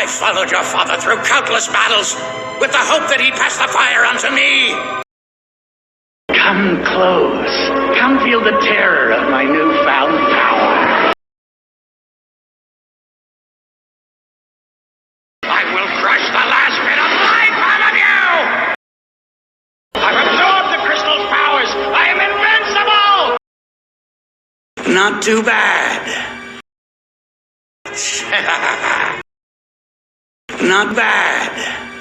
I followed your father through countless battles with the hope that he'd pass the fire onto me. Come close. Come feel the terror of my newfound power. I will crush the last bit of life out of you! I've absorbed the crystal's powers! I am invincible! Not too bad. Not bad.